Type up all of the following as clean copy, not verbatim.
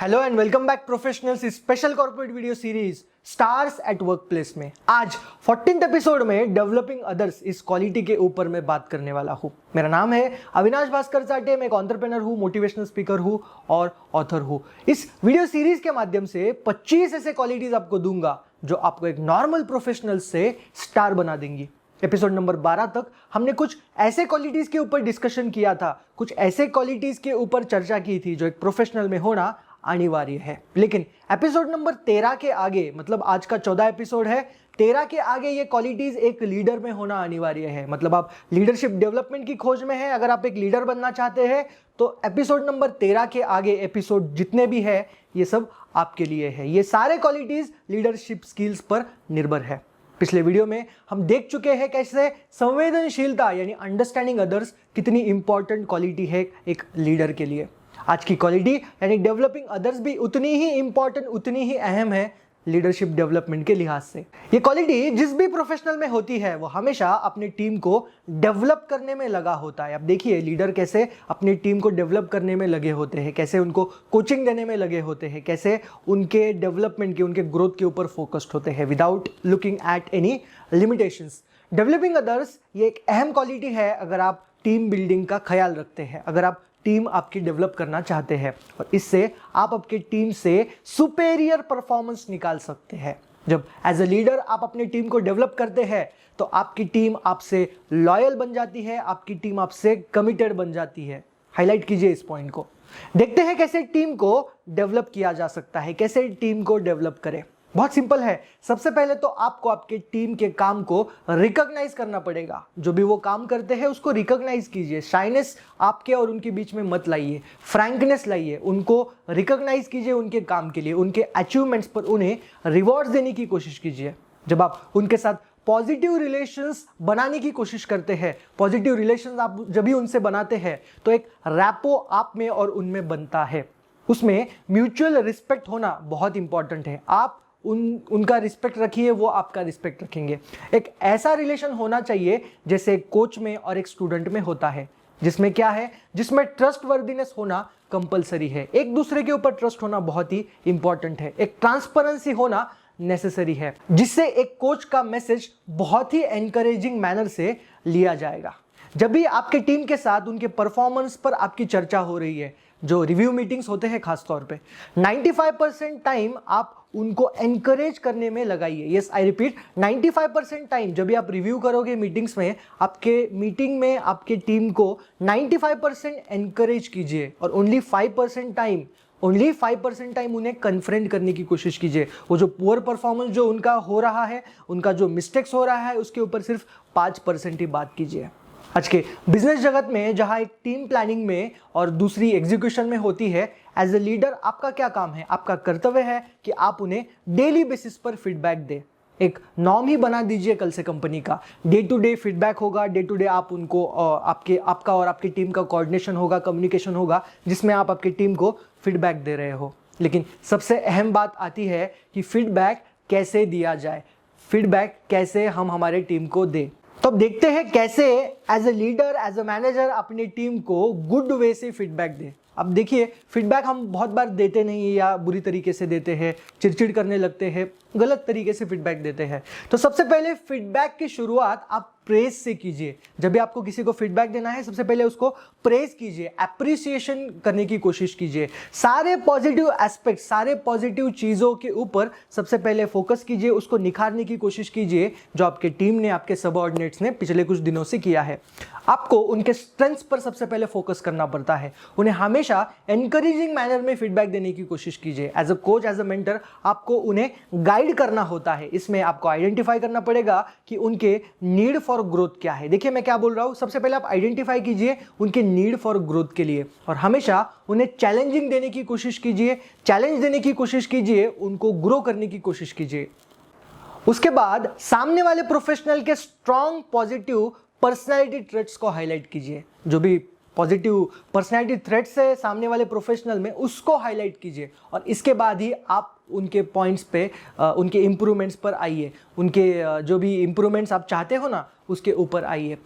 Hello and welcome back professionals इस special corporate video series stars at work place में आज 14th episode में developing others इस quality के ऊपर मैं बात करने वाला हूँ। मेरा नाम है अविनाश भास्कर चाटे, मैं एक एंटरप्रेन्योर हूँ, मोटिवेशनल स्पीकर हूँ और ऑथर हूँ। इस वीडियो सीरीज के माध्यम से 25 ऐसे क्वालिटीज आपको दूंगा जो आपको एक नॉर्मल प्रोफेशनल से स्टार बना देंगी। एपिसोड नंबर 12 तक हमने कुछ ऐसे क्वालिटीज के ऊपर डिस्कशन किया था, कुछ ऐसे क्वालिटीज के ऊपर चर्चा की थी जो एक प्रोफेशनल में होना अनिवार्य है। लेकिन एपिसोड नंबर 13 के आगे, मतलब आज का 14 एपिसोड है, 13 के आगे ये क्वालिटीज एक लीडर में होना अनिवार्य है। मतलब आप लीडरशिप डेवलपमेंट की खोज में हैं, अगर आप एक लीडर बनना चाहते हैं तो एपिसोड नंबर 13 के आगे एपिसोड जितने भी है ये सब आपके लिए है। ये सारे क्वालिटीज लीडरशिप स्किल्स पर निर्भर है। पिछले वीडियो में हम देख चुके हैं कैसे संवेदनशीलता यानी अंडरस्टैंडिंग अदर्स कितनी इंपॉर्टेंट क्वालिटी है एक लीडर के लिए। आज की क्वालिटी यानी डेवलपिंग अदर्स भी उतनी ही इंपॉर्टेंट, उतनी ही अहम है लीडरशिप डेवलपमेंट के लिहाज से। ये क्वालिटी जिस भी प्रोफेशनल में होती है वो हमेशा अपनी टीम को डेवलप करने में लगा होता है। अब देखिए लीडर कैसे अपनी टीम को डेवलप करने में लगे होते हैं, कैसे उनको कोचिंग देने में लगे होते हैं, कैसे उनके डेवलपमेंट के, उनके ग्रोथ के ऊपर फोकस्ड होते हैं without looking at any limitations. Developing others ये एक अहम क्वालिटी है अगर आप टीम बिल्डिंग का ख्याल रखते हैं, अगर आप टीम आपकी डेवलप करना चाहते हैं और इससे आप आपकी टीम से सुपेरियर परफॉर्मेंस निकाल सकते हैं। जब एज अ लीडर आप अपनी टीम को डेवलप करते हैं तो आपकी टीम आपसे लॉयल बन जाती है, आपकी टीम आपसे कमिटेड बन जाती है। हाईलाइट कीजिए इस पॉइंट को। देखते हैं कैसे टीम को डेवलप किया जा सकता है, कैसे टीम को डेवलप करें। बहुत सिंपल है। सबसे पहले तो आपको आपके टीम के काम को रिकॉग्नाइज करना पड़ेगा। जो भी वो काम करते हैं उसको रिकॉग्नाइज कीजिए। शाइनेस आपके और उनके बीच में मत लाइए, फ्रैंकनेस लाइए। उनको रिकॉग्नाइज कीजिए उनके काम के लिए, उनके अचीवमेंट्स पर उन्हें रिवॉर्ड्स देने की कोशिश कीजिए। जब आप उनके साथ पॉजिटिव रिलेशंस बनाने की कोशिश करते हैं, पॉजिटिव रिलेशंस आप जब भी उनसे बनाते हैं तो एक रैपो आप में और उनमें बनता है। उसमें म्यूचुअल रिस्पेक्ट होना बहुत इंपॉर्टेंट है। आप उनका रिस्पेक्ट रखिए, वो आपका रिस्पेक्ट रखेंगे। एक ऐसा रिलेशन होना चाहिए जैसे एक कोच में और एक स्टूडेंट में होता है, जिसमें क्या है, जिसमें ट्रस्टवर्दीनेस होना कंपलसरी है। एक दूसरे के ऊपर ट्रस्ट होना बहुत ही इंपॉर्टेंट है। एक ट्रांसपेरेंसी होना नेसेसरी है, जिससे एक कोच का मैसेज बहुत ही एनकरेजिंग मैनर से लिया जाएगा। जब भी आपके टीम के साथ उनके परफॉर्मेंस पर आपकी चर्चा हो रही है, जो रिव्यू मीटिंग्स होते हैं खास तौर पे, 95% टाइम आप उनको एनकरेज करने में लगाइए। यस, आई रिपीट, 95% टाइम जब भी आप रिव्यू करोगे मीटिंग्स में, आपके मीटिंग में आपके टीम को 95% एनकरेज कीजिए और ओनली 5% टाइम उन्हें कन्फ्रंट करने की कोशिश कीजिए। वो जो पुअर परफॉर्मेंस जो उनका हो रहा है, उनका जो मिस्टेक्स हो रहा है, उसके ऊपर सिर्फ 5% ही बात कीजिए। आज के बिजनेस जगत में जहां एक टीम प्लानिंग में और दूसरी एग्जीक्यूशन में होती है, एज ए लीडर आपका क्या काम है? आपका कर्तव्य है कि आप उन्हें डेली बेसिस पर फीडबैक दें। एक नॉर्म ही बना दीजिए कल से कंपनी का। डे टू डे फीडबैक होगा, डे टू डे आप उनको आपका और आपकी टीम का कोऑर्डिनेशन होगा, कम्युनिकेशन होगा, जिसमें आप आपकी टीम को फीडबैक दे रहे हो। लेकिन सबसे अहम बात आती है कि फीडबैक कैसे दिया जाए, फीडबैक कैसे हम हमारे टीम को दें। तो अब देखते हैं कैसे as a leader, as a manager अपनी टीम को गुड वे से फीडबैक दें। अब देखिए, फीडबैक हम बहुत बार देते नहीं या बुरी तरीके से देते हैं, चिड़चिड़ करने लगते हैं, गलत तरीके से फीडबैक देते हैं। तो सबसे पहले फीडबैक की शुरुआत आप प्रेज से कीजिए। जब भी आपको किसी को फीडबैक देना है, सबसे पहले उसको प्रेज कीजिए, एप्रिसिएशन करने की कोशिश कीजिए। सारे पॉजिटिव एस्पेक्ट, सारे पॉजिटिव चीज़ों के ऊपर सबसे पहले फोकस कीजिए, उसको निखारने की कोशिश कीजिए जो आपके टीम ने, आपके सबऑर्डिनेट्स ने पिछले कुछ दिनों से किया है। आपको उनके स्ट्रेंथ्स पर सबसे पहले फोकस करना पड़ता है। उन्हें हमेशा एनकरेजिंग मैनर में फीडबैक देने की कोशिश कीजिए। As a coach, as a mentor आपको उन्हें गाइड करना होता है। इसमें आपको आइडेंटिफाई करना पड़ेगा कि उनके नीड फॉर ग्रोथ क्या है। देखिए मैं क्या बोल रहा हूं, सबसे पहले आप आइडेंटिफाई कीजिए उनके नीड फॉर ग्रोथ के लिए और हमेशा उन्हें चैलेंजिंग देने की कोशिश कीजिए, चैलेंज देने की कोशिश कीजिए, उनको ग्रो करने की कोशिश कीजिए। उसके बाद सामने वाले प्रोफेशनल के स्ट्रॉन्ग पॉजिटिव पर्सनैलिटी ट्रेट्स को हाईलाइट कीजिए। जो भी पॉजिटिव पर्सनैलिटी थ्रेट्स है सामने वाले प्रोफेशनल में, उसको हाईलाइट कीजिए और इसके बाद ही आप उनके पॉइंट्स पे, उनके इम्प्रूवमेंट्स पर आइए। उनके जो भी इम्प्रूवमेंट्स आप चाहते हो ना, उसके ऊपर आइए।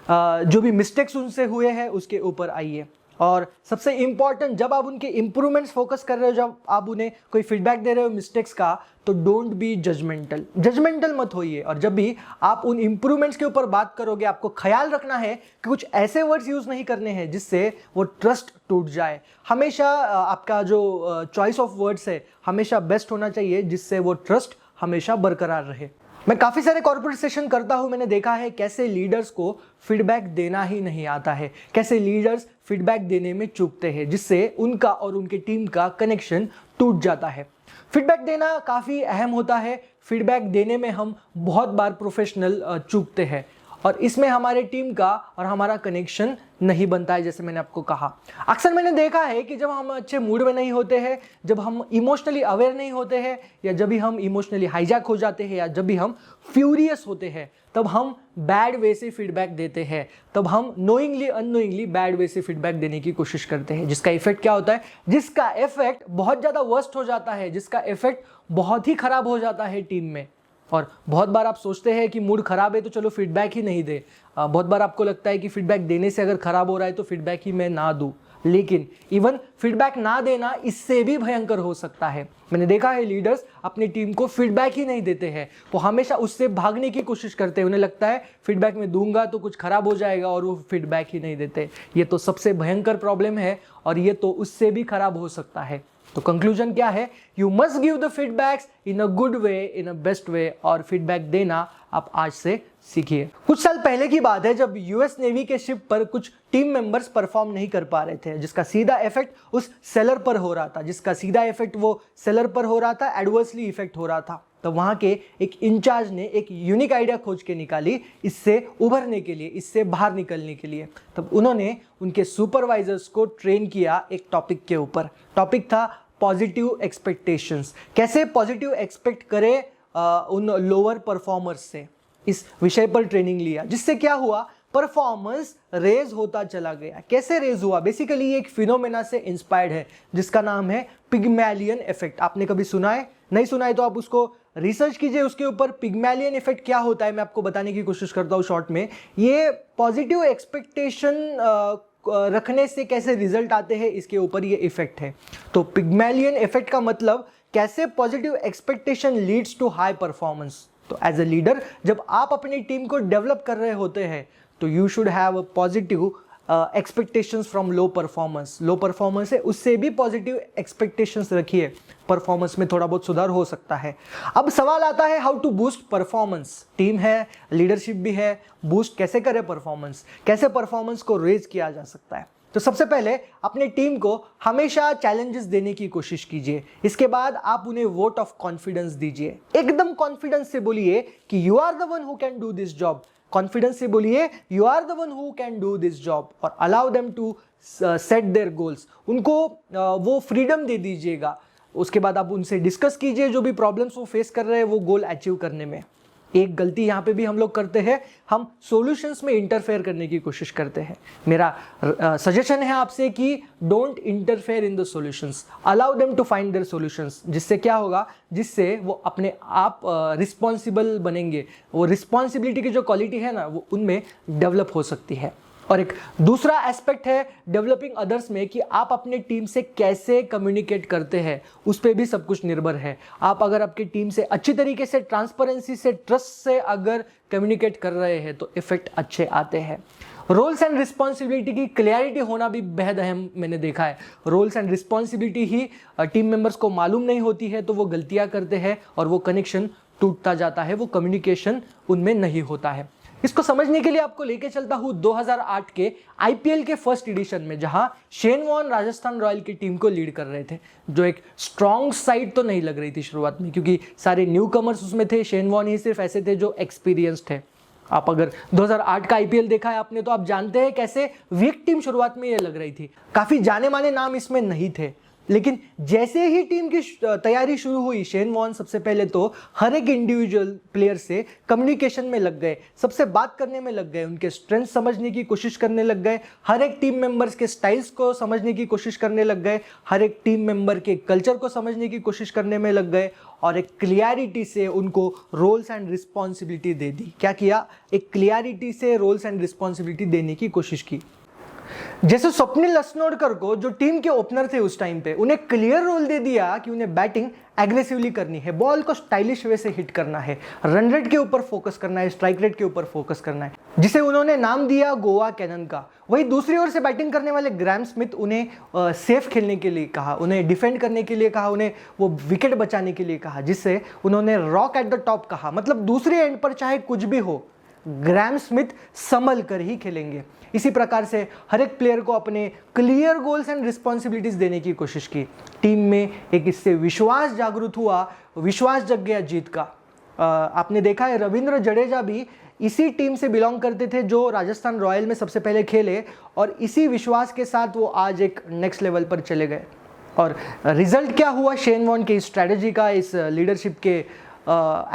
जो भी मिस्टेक्स उनसे हुए हैं उसके ऊपर आइए। और सबसे इंपॉर्टेंट, जब आप उनके इंप्रूवमेंट्स फोकस कर रहे हो, जब आप उन्हें कोई फीडबैक दे रहे हो मिस्टेक्स का, तो डोंट बी जजमेंटल मत होइए। और जब भी आप उन इंप्रूवमेंट्स के ऊपर बात करोगे, आपको ख्याल रखना है कि कुछ ऐसे वर्ड्स यूज नहीं करने हैं जिससे वो ट्रस्ट टूट जाए। हमेशा आपका जो चॉइस ऑफ वर्ड्स है हमेशा बेस्ट होना चाहिए, जिससे वो ट्रस्ट हमेशा बरकरार रहे। मैं काफ़ी सारे कॉर्पोरेट सेशन करता हूं, मैंने देखा है कैसे लीडर्स को फीडबैक देना ही नहीं आता है, कैसे लीडर्स फीडबैक देने में चूकते हैं, जिससे उनका और उनके टीम का कनेक्शन टूट जाता है। फीडबैक देना काफ़ी अहम होता है। फीडबैक देने में हम बहुत बार प्रोफेशनल चूकते हैं और इसमें हमारे टीम का और हमारा कनेक्शन नहीं बनता है। जैसे मैंने आपको कहा, अक्सर मैंने देखा है कि जब हम अच्छे मूड में नहीं होते हैं, जब हम इमोशनली अवेयर नहीं होते हैं, या जब भी हम इमोशनली हाईजैक हो जाते हैं, या जब भी हम फ्यूरियस होते हैं, तब हम बैड वे से फीडबैक देते हैं। तब हम नोइंगली अननोइंगली बैड वे से फीडबैक देने की कोशिश करते हैं, जिसका इफेक्ट क्या होता है, जिसका इफेक्ट बहुत ज़्यादा वर्स्ट हो जाता है, जिसका इफेक्ट बहुत ही खराब हो जाता है टीम में। और बहुत बार आप सोचते हैं कि मूड खराब है तो चलो फीडबैक ही नहीं दे। बहुत बार आपको लगता है कि फीडबैक देने से अगर खराब हो रहा है तो फीडबैक ही मैं ना दूं। लेकिन इवन फीडबैक ना देना इससे भी भयंकर हो सकता है। मैंने देखा है लीडर्स अपनी टीम को फीडबैक ही नहीं देते हैं, वो हमेशा उससे भागने की कोशिश करते हैं। उन्हें लगता है फीडबैक में दूंगा तो कुछ खराब हो जाएगा, और वो फीडबैक ही नहीं देते। ये तो सबसे भयंकर प्रॉब्लम है, और ये तो उससे भी खराब हो सकता है। तो कंक्लूजन क्या है, you must give the feedbacks in a good way, in a best way, और फीडबैक देना आप आज से सीखिए। कुछ साल पहले की बात है, जब यूएस नेवी के शिप पर कुछ टीम मेंबर्स परफॉर्म नहीं कर पा रहे थे, जिसका सीधा इफेक्ट उस सेलर पर हो रहा था, जिसका सीधा इफेक्ट वो सेलर पर हो रहा था, एडवर्सली इफेक्ट हो रहा था। तो वहां के एक इंचार्ज ने एक यूनिक आइडिया खोज के निकाली इससे उभरने के लिए, इससे बाहर निकलने के लिए। तब उन्होंने उनके सुपरवाइजर्स को ट्रेन किया एक टॉपिक के ऊपर। टॉपिक था पॉजिटिव एक्सपेक्टेशंस। कैसे पॉजिटिव एक्सपेक्ट करें उन लोअर परफॉर्मर्स से, इस विषय पर ट्रेनिंग लिया। जिससे क्या हुआ, परफॉर्मेंस रेज होता चला गया। कैसे रेज हुआ, बेसिकली ये एक फिनोमेना से इंस्पायर्ड है जिसका नाम है पिग्मैलियन इफेक्ट। आपने कभी सुना है? नहीं सुना है तो आप उसको रिसर्च कीजिए उसके ऊपर। पिग्मैलियन इफेक्ट क्या होता है मैं आपको बताने की कोशिश करता हूँ शॉर्ट में। ये पॉजिटिव एक्सपेक्टेशन रखने से कैसे रिजल्ट आते हैं इसके ऊपर ये इफेक्ट है। तो पिग्मैलियन इफेक्ट का मतलब कैसे positive expectation leads to high performance. तो एज ए लीडर जब आप अपनी टीम को डेवलप कर रहे होते हैं तो you should have a positive expectations from low performance. Low performance है उससे भी पॉजिटिव एक्सपेक्टेशंस रखिए, परफॉर्मेंस में थोड़ा बहुत सुधार हो सकता है। अब सवाल आता है how to boost performance. Team है, लीडरशिप भी है, बूस्ट कैसे करें परफॉर्मेंस, कैसे परफॉर्मेंस को रेज किया जा सकता है। तो सबसे पहले अपने टीम को हमेशा चैलेंजेस देने की कोशिश कीजिए। इसके बाद आप उन्हें वोट ऑफ कॉन्फिडेंस दीजिए। एकदम कॉन्फिडेंस से बोलिए कि you are the one who can do this job. Confidence से बोलिए you are the one who can do this job, और allow them to set their goals. उनको वो फ्रीडम दे दीजिएगा। उसके बाद आप उनसे डिस्कस कीजिए जो भी प्रॉब्लम्स वो फेस कर रहे हैं वो गोल अचीव करने में। एक गलती यहाँ पे भी हम लोग करते हैं, हम सॉल्यूशंस में इंटरफेयर करने की कोशिश करते हैं। मेरा सजेशन है आपसे कि don't interfere in the solutions, allow them to find their solutions. जिससे क्या होगा, जिससे वो अपने आप रिस्पॉन्सिबल बनेंगे। वो रिस्पॉन्सिबिलिटी की जो क्वालिटी है ना वो उनमें डेवलप हो सकती है। और एक दूसरा एस्पेक्ट है डेवलपिंग अदर्स में कि आप अपने टीम से कैसे कम्युनिकेट करते हैं, उस पर भी सब कुछ निर्भर है। आप अगर आपकी टीम से अच्छी तरीके से, ट्रांसपेरेंसी से, ट्रस्ट से अगर कम्युनिकेट कर रहे हैं तो इफेक्ट अच्छे आते हैं। रोल्स एंड रिस्पॉन्सिबिलिटी की क्लियरिटी होना भी बेहद अहम मैंने देखा है। रोल्स एंड रिस्पॉन्सिबिलिटी ही टीम मेंबर्स को मालूम नहीं होती है तो वो गलतियां करते हैं और वो कनेक्शन टूटता जाता है, वो कम्युनिकेशन उनमें नहीं होता है। इसको समझने के लिए आपको लेके चलता हूं 2008 के आईपीएल के फर्स्ट एडिशन में, जहां शेन वॉर्न राजस्थान रॉयल की टीम को लीड कर रहे थे, जो एक स्ट्रॉन्ग साइड तो नहीं लग रही थी शुरुआत में, क्योंकि सारे न्यू कमर्स उसमें थे। शेन वॉर्न ही सिर्फ ऐसे थे जो एक्सपीरियंस्ड थे। आप अगर 2008 का आईपीएल देखा है आपने तो आप जानते हैं कैसे वीक टीम शुरुआत में ये लग रही थी। काफी जाने माने नाम इसमें नहीं थे, लेकिन जैसे ही टीम की तैयारी शुरू हुई, शेन वॉर्न सबसे पहले तो हर एक इंडिविजुअल प्लेयर से कम्युनिकेशन में लग गए, सबसे बात करने में लग गए, उनके स्ट्रेंथ समझने की कोशिश करने लग गए, हर एक टीम मेंबर्स के स्टाइल्स को समझने की कोशिश करने लग गए, हर एक टीम मेंबर के कल्चर को समझने की कोशिश करने में लग गए, और एक क्लियरिटी से उनको रोल्स एंड रिस्पॉन्सिबिलिटी दे दी। क्या किया? एक क्लियरिटी से रोल्स एंड रिस्पॉन्सिबिलिटी देने की कोशिश की। जैसे स्वप्निल लसनोडकर को, जो टीम के ओपनर थे उस टाइम पे, उन्हें क्लियर रोल दे दिया कि उन्हें बैटिंग एग्रेसिवली करनी है, बॉल को स्टाइलिश वे से हिट करना है, रन रेट के ऊपर फोकस करना है, स्ट्राइक रेट के ऊपर फोकस करना है, जिसे उन्होंने नाम दिया गोवा कैनन का। वही दूसरी ओर से बैटिंग करने वाले ग्राहम स्मिथ उन्हें सेफ खेलने के लिए कहा, उन्हें डिफेंड करने के लिए कहा, उन्हें वो विकेट बचाने के लिए कहा, जिससे उन्होंने रॉक एट द टॉप कहा। मतलब दूसरे एंड पर चाहे कुछ भी हो, ग्राहम स्मिथ संभल कर ही खेलेंगे। इसी प्रकार से हर एक प्लेयर को अपने क्लियर गोल्स एंड रिस्पॉन्सिबिलिटीज देने की कोशिश की। टीम में एक इससे विश्वास जागृत हुआ, विश्वास जग गया जीत का। आपने देखा है रविंद्र जडेजा भी इसी टीम से बिलोंग करते थे जो राजस्थान रॉयल में सबसे पहले खेले, और इसी विश्वास के साथ वो आज एक नेक्स्ट लेवल पर चले गए। और रिजल्ट क्या हुआ शेन वॉर्न के इस स्ट्रैटेजी का, इस लीडरशिप के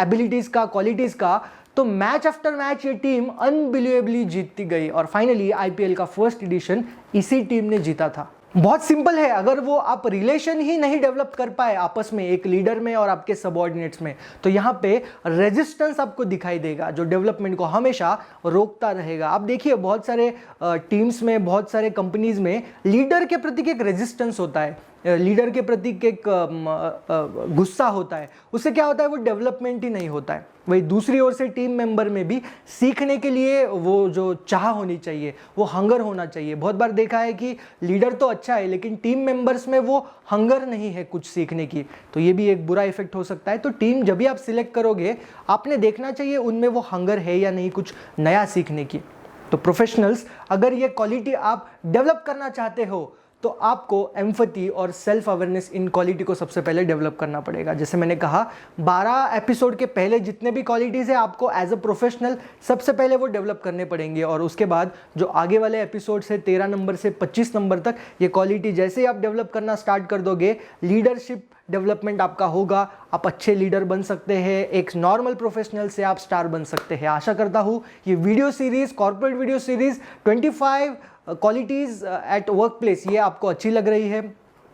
एबिलिटीज़ का, क्वालिटीज़ का, तो मैच आफ्टर मैच ये टीम अनबिलीवेबली जीतती गई और फाइनली आईपीएल का फर्स्ट एडिशन इसी टीम ने जीता था। बहुत सिंपल है, अगर वो आप रिलेशन ही नहीं डेवलप कर पाए आपस में, एक लीडर में और आपके सबऑर्डिनेट्स में, तो यहाँ पे रेजिस्टेंस आपको दिखाई देगा जो डेवलपमेंट को हमेशा रोकता रहेगा। आप देखिए बहुत सारे टीम्स में, बहुत सारे कंपनीज में लीडर के प्रति एक रेजिस्टेंस होता है, लीडर के प्रति एक गुस्सा होता है, उससे क्या होता है, वो डेवलपमेंट ही नहीं होता है। वही दूसरी ओर से टीम मेंबर में भी सीखने के लिए वो जो चाह होनी चाहिए, वो हंगर होना चाहिए। बहुत बार देखा है कि लीडर तो अच्छा है लेकिन टीम मेंबर्स में वो हंगर नहीं है कुछ सीखने की, तो ये भी एक बुरा इफेक्ट हो सकता है। तो टीम जब भी आप सिलेक्ट करोगे, आपने देखना चाहिए उनमें वो हंगर है या नहीं कुछ नया सीखने की। तो प्रोफेशनल्स, अगर ये क्वालिटी आप डेवलप करना चाहते हो तो आपको एम्पैथी और सेल्फ अवेयरनेस, इन क्वालिटी को सबसे पहले डेवलप करना पड़ेगा। जैसे मैंने कहा 12 एपिसोड के पहले जितने भी क्वालिटीज़ है आपको एज अ प्रोफेशनल सबसे पहले वो डेवलप करने पड़ेंगे, और उसके बाद जो आगे वाले एपिसोड से 13 नंबर से 25 नंबर तक ये क्वालिटी जैसे ही आप डेवलप करना स्टार्ट कर दोगे, लीडरशिप डेवलपमेंट आपका होगा, आप अच्छे लीडर बन सकते हैं, एक नॉर्मल प्रोफेशनल से आप स्टार बन सकते हैं। आशा करता हूँ ये video series, corporate video series 25 qualities eight work place, ये आपको अच्छी लग रही है।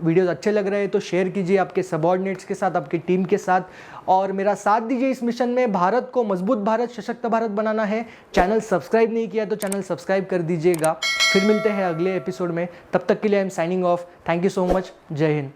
वीडियोस अच्छे लग रहे हैं तो शेयर कीजिए आपके सबऑर्डिनेट्स के साथ, आपकी टीम के साथ, और मेरा साथ दीजिए इस मिशन में। भारत को मजबूत भारत, सशक्त भारत बनाना है। चैनल सब्सक्राइब नहीं किया तो चैनल सब्सक्राइब कर दीजिएगा। फिर मिलते हैं अगले एपिसोड में, तब तक के लिए I am signing off. Thank you so much. जय हिंद।